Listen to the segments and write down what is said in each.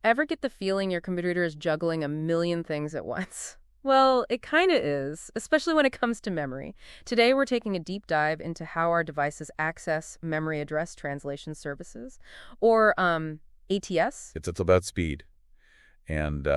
Ever get the feeling your computer is juggling a million things at once? Well, it kind of is, especially when it comes to memory. Today, we're taking a deep dive into how our devices access memory address translation services, or ATS. It's about speed and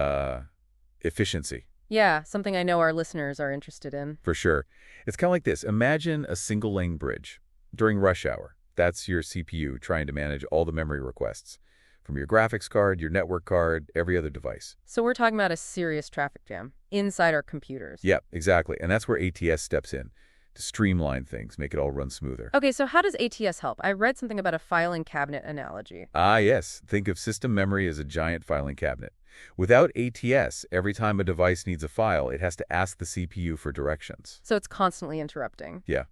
efficiency. Yeah, something I know our listeners are interested in. For sure. It's kind of like this. Imagine a single-lane bridge. During rush hour, that's your CPU trying to manage all the memory requests from your graphics card, your network card, every other device. So we're talking about a serious traffic jam inside our computers. Yeah, exactly. And that's where ATS steps in to streamline things, make it all run smoother. Okay, so how does ATS help? I read something about a filing cabinet analogy. Ah, yes. Think of system memory as a giant filing cabinet. Without ATS, every time a device needs a file, it has to ask the CPU for directions. So it's constantly interrupting. Yeah.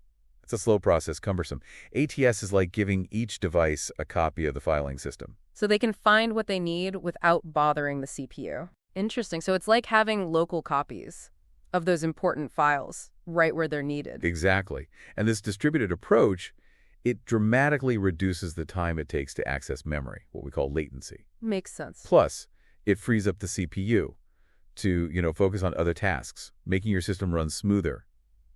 It's a slow process, cumbersome. ATS is like giving each device a copy of the filing system. So they can find what they need without bothering the CPU. Interesting. So it's like having local copies of those important files right where they're needed. Exactly. And this distributed approach, it dramatically reduces the time it takes to access memory, what we call latency. Makes sense. Plus, it frees up the CPU to, focus on other tasks, making your system run smoother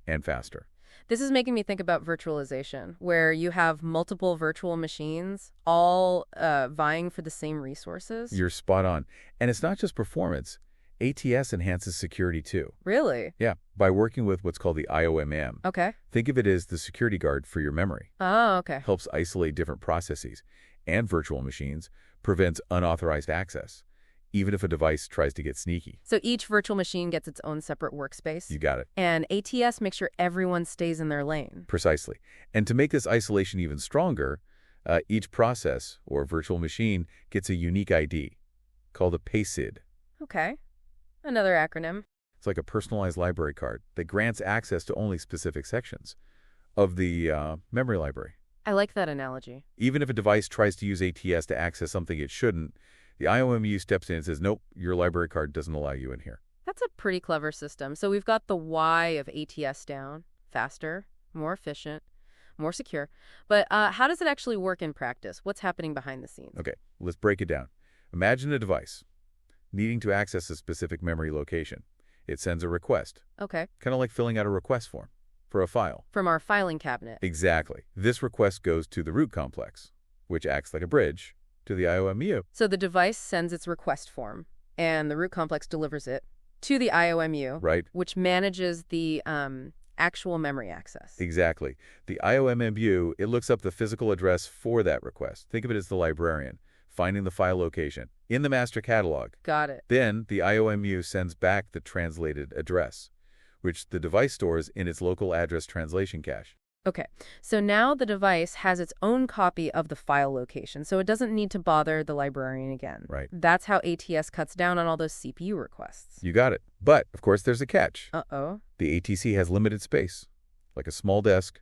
and faster. This is making me think about virtualization, where you have multiple virtual machines all vying for the same resources. You're spot on. And it's not just performance. ATS enhances security too. Really? Yeah, by working with what's called the IOMM. Okay. Think of it as the security guard for your memory. Oh, okay. Helps isolate different processes and virtual machines, prevents unauthorized access, even if a device tries to get sneaky. So each virtual machine gets its own separate workspace? You got it. And ATS makes sure everyone stays in their lane. Precisely. And to make this isolation even stronger, each process or virtual machine gets a unique ID called a PCIe. Okay. Another acronym. It's like a personalized library card that grants access to only specific sections of the memory library. I like that analogy. Even if a device tries to use ATS to access something it shouldn't, the IOMU steps in and says, nope, your library card doesn't allow you in here. That's a pretty clever system. So we've got the why of ATS down. Faster, more efficient, more secure. But how does it actually work in practice? What's happening behind the scenes? Okay, let's break it down. Imagine a device needing to access a specific memory location. It sends a request. Okay. Kind of like filling out a request form for a file. From our filing cabinet. Exactly. This request goes to the root complex, which acts like a bridge to the IOMU. So the device sends its request form, and the root complex delivers it to the IOMU, Right. which manages the actual memory access. Exactly. The IOMMU, it looks up the physical address for that request. Think of it as the librarian, finding the file location in the master catalog. Got it. Then the IOMU sends back the translated address, which the device stores in its local address translation cache. Okay, so now the device has its own copy of the file location, so it doesn't need to bother the librarian again. Right. That's how ATS cuts down on all those CPU requests. You got it. But, of course, there's a catch. Uh-oh. The ATC has limited space, like a small desk,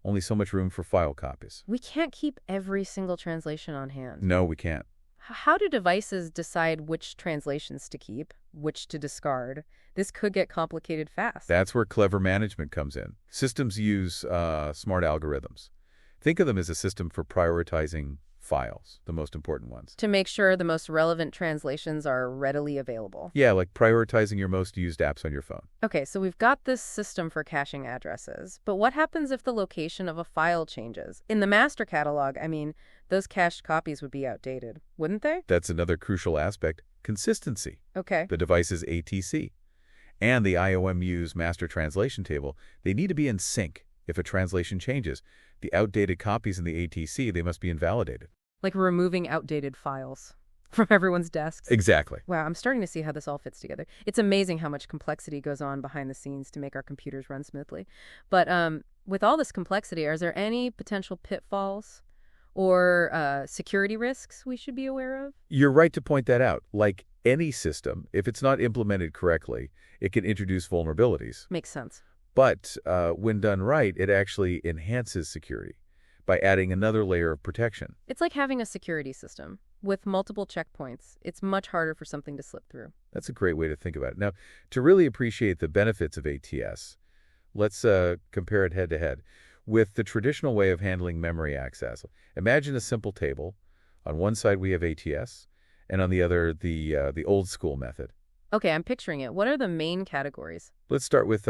only so much room for file copies. We can't keep every single translation on hand. No, we can't. How do devices decide which translations to keep, which to discard? This could get complicated fast. That's where clever management comes in. Systems use smart algorithms. Think of them as a system for prioritizing files, the most important ones. To make sure the most relevant translations are readily available. Yeah, like prioritizing your most used apps on your phone. Okay, so we've got this system for caching addresses, but what happens if the location of a file changes? In the master catalog, those cached copies would be outdated, wouldn't they? That's another crucial aspect, consistency. Okay. The device's ATC and the IOMU's master translation table, they need to be in sync. If a translation changes, the outdated copies in the ATC, they must be invalidated. Like removing outdated files from everyone's desks. Exactly. Wow, I'm starting to see how this all fits together. It's amazing how much complexity goes on behind the scenes to make our computers run smoothly. But with all this complexity, are there any potential pitfalls or security risks we should be aware of? You're right to point that out. Like any system, if it's not implemented correctly, it can introduce vulnerabilities. Makes sense. But when done right, it actually enhances security by adding another layer of protection. It's like having a security system. With multiple checkpoints, it's much harder for something to slip through. That's a great way to think about it. Now, to really appreciate the benefits of ATS, let's compare it head-to-head. With the traditional way of handling memory access, imagine a simple table. On one side, we have ATS, and on the other, the old school method. Okay, I'm picturing it. What are the main categories? Let's start with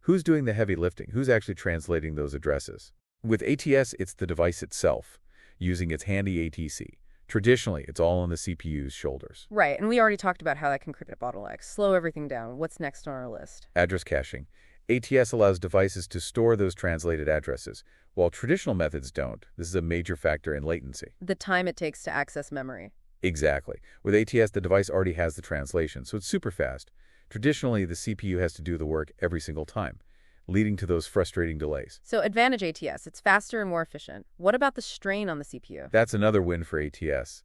who's doing the heavy lifting? Who's actually translating those addresses? With ATS, it's the device itself, using its handy ATC. Traditionally, it's all on the CPU's shoulders. Right, and we already talked about how that can create bottlenecks. Slow everything down. What's next on our list? Address caching. ATS allows devices to store those translated addresses, while traditional methods don't. This is a major factor in latency. The time it takes to access memory. Exactly. With ATS, the device already has the translation, so it's super fast. Traditionally, the CPU has to do the work every single time, leading to those frustrating delays. So advantage ATS, it's faster and more efficient. What about the strain on the CPU? That's another win for ATS.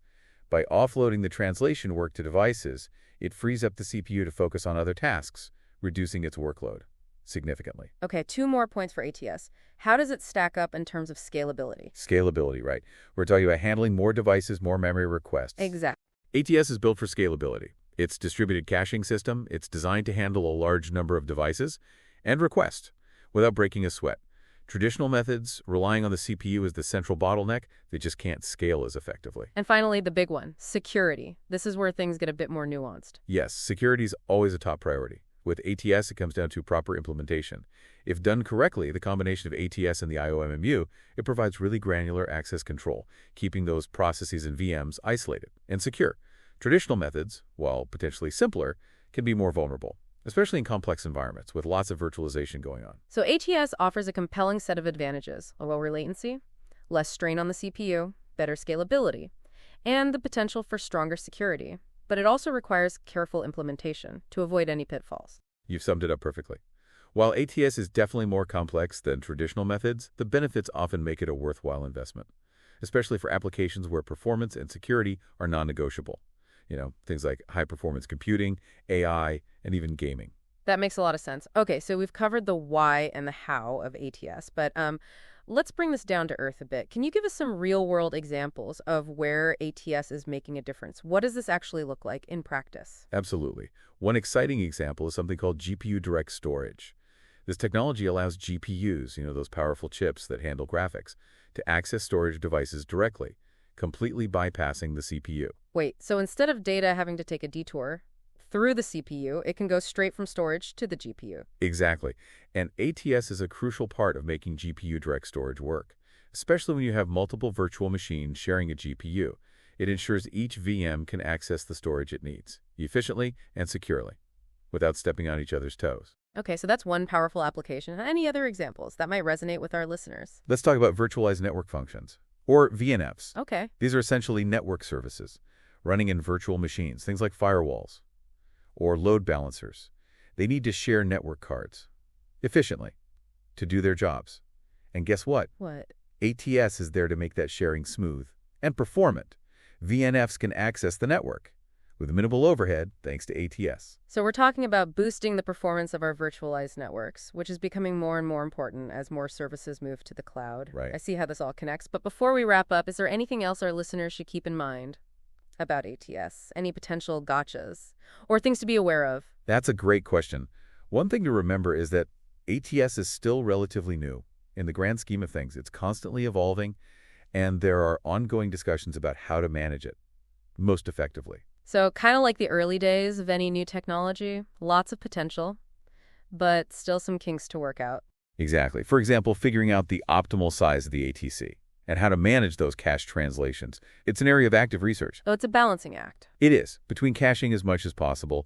By offloading the translation work to devices, it frees up the CPU to focus on other tasks, reducing its workload significantly. Okay, 2 more points for ATS. How does it stack up in terms of scalability? Scalability, right? We're talking about handling more devices, more memory requests. Exactly. ATS is built for scalability. Its distributed caching system, it's designed to handle a large number of devices and requests without breaking a sweat. Traditional methods, relying on the CPU as the central bottleneck, they just can't scale as effectively. And finally, the big one, security. This is where things get a bit more nuanced. Yes, security is always a top priority. With ATS, it comes down to proper implementation. If done correctly, the combination of ATS and the IOMMU, it provides really granular access control, keeping those processes and VMs isolated and secure. Traditional methods, while potentially simpler, can be more vulnerable, especially in complex environments with lots of virtualization going on. So ATS offers a compelling set of advantages: a lower latency, less strain on the CPU, better scalability, and the potential for stronger security. But it also requires careful implementation to avoid any pitfalls. You've summed it up perfectly. While ATS is definitely more complex than traditional methods, the benefits often make it a worthwhile investment, especially for applications where performance and security are non-negotiable. Things like high-performance computing, AI, and even gaming. That makes a lot of sense. Okay, so we've covered the why and the how of ATS, but let's bring this down to earth a bit. Can you give us some real-world examples of where ATS is making a difference? What does this actually look like in practice? Absolutely. One exciting example is something called GPU Direct Storage. This technology allows GPUs, those powerful chips that handle graphics, to access storage devices directly, completely bypassing the CPU. Wait, so instead of data having to take a detour through the CPU, it can go straight from storage to the GPU. Exactly. And ATS is a crucial part of making GPU Direct Storage work, especially when you have multiple virtual machines sharing a GPU. It ensures each VM can access the storage it needs, efficiently and securely, without stepping on each other's toes. Okay, so that's one powerful application. Any other examples that might resonate with our listeners? Let's talk about virtualized network functions, or VNFs. Okay. These are essentially network services running in virtual machines, things like firewalls or load balancers. They need to share network cards efficiently to do their jobs. And guess what? What? ATS is there to make that sharing smooth and performant. VNFs can access the network with minimal overhead thanks to ATS. So we're talking about boosting the performance of our virtualized networks, which is becoming more and more important as more services move to the cloud. Right. I see how this all connects. But before we wrap up, is there anything else our listeners should keep in mind about ATS? Any potential gotchas or things to be aware of? That's a great question. One thing to remember is that ATS is still relatively new. In the grand scheme of things, it's constantly evolving, and there are ongoing discussions about how to manage it most effectively. So kind of like the early days of any new technology, lots of potential, but still some kinks to work out. Exactly. For example, figuring out the optimal size of the ATC and how to manage those cache translations. It's an area of active research. Oh, it's a balancing act. It is, between caching as much as possible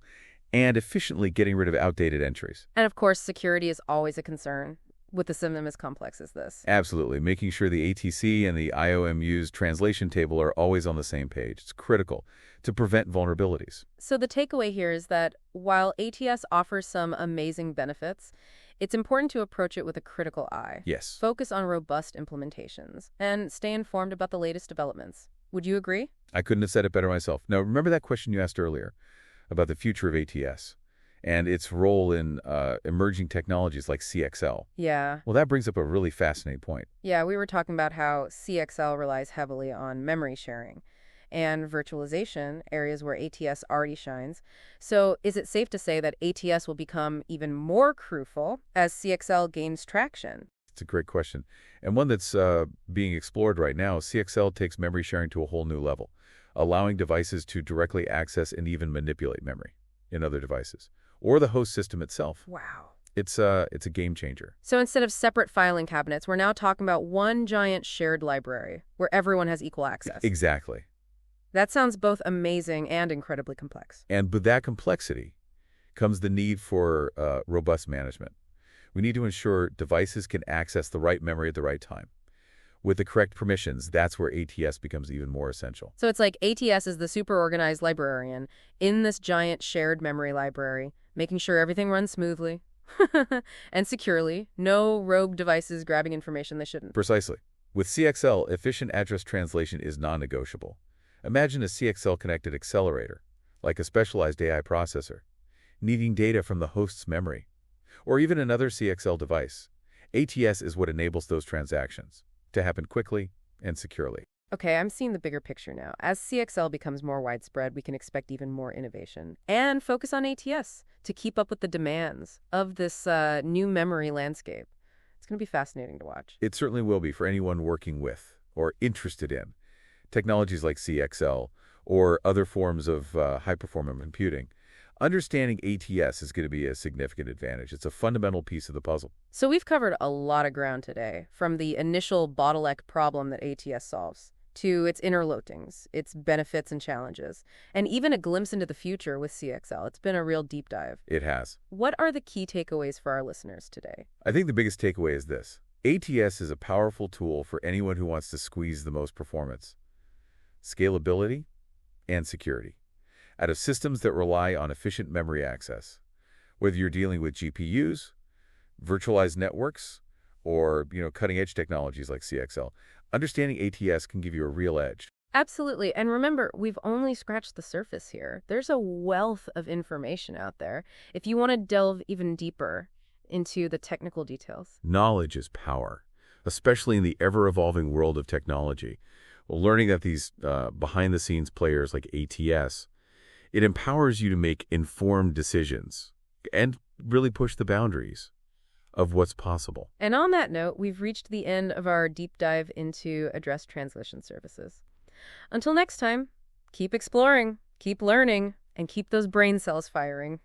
and efficiently getting rid of outdated entries. And of course, security is always a concern with a system as complex as this. Absolutely. Making sure the ATC and the IOMU's translation table are always on the same page. It's critical to prevent vulnerabilities. So the takeaway here is that while ATS offers some amazing benefits, it's important to approach it with a critical eye. Yes. Focus on robust implementations and stay informed about the latest developments. Would you agree? I couldn't have said it better myself. Now, remember that question you asked earlier about the future of ATS and its role in emerging technologies like CXL? Yeah. Well, that brings up a really fascinating point. Yeah, we were talking about how CXL relies heavily on memory sharing and virtualization, areas where ATS already shines. So is it safe to say that ATS will become even more crucial as CXL gains traction? It's a great question, and one that's being explored right now. CXL takes memory sharing to a whole new level, allowing devices to directly access and even manipulate memory in other devices, or the host system itself. Wow. It's a game changer. So instead of separate filing cabinets, we're now talking about one giant shared library where everyone has equal access. Exactly. That sounds both amazing and incredibly complex. And with that complexity comes the need for robust management. We need to ensure devices can access the right memory at the right time. With the correct permissions, that's where ATS becomes even more essential. So it's like ATS is the super organized librarian in this giant shared memory library, making sure everything runs smoothly and securely. No rogue devices grabbing information they shouldn't. Precisely. With CXL, efficient address translation is non-negotiable. Imagine a CXL-connected accelerator, like a specialized AI processor, needing data from the host's memory, or even another CXL device. ATS is what enables those transactions to happen quickly and securely. Okay, I'm seeing the bigger picture now. As CXL becomes more widespread, we can expect even more innovation and focus on ATS to keep up with the demands of this new memory landscape. It's going to be fascinating to watch. It certainly will be for anyone working with or interested in technologies like CXL or other forms of high-performance computing. Understanding ATS is going to be a significant advantage. It's a fundamental piece of the puzzle. So we've covered a lot of ground today, from the initial bottleneck problem that ATS solves to its inner workings, its benefits and challenges, and even a glimpse into the future with CXL. It's been a real deep dive. It has. What are the key takeaways for our listeners today? I think the biggest takeaway is this. ATS is a powerful tool for anyone who wants to squeeze the most performance, scalability, and security out of systems that rely on efficient memory access. Whether you're dealing with GPUs, virtualized networks, or cutting-edge technologies like CXL, understanding ATS can give you a real edge. Absolutely. And remember, we've only scratched the surface here. There's a wealth of information out there if you want to delve even deeper into the technical details. Knowledge is power, especially in the ever-evolving world of technology. Well, learning that these behind-the-scenes players like ATS, it empowers you to make informed decisions and really push the boundaries of what's possible. And on that note, we've reached the end of our deep dive into address translation services. Until next time, keep exploring, keep learning, and keep those brain cells firing.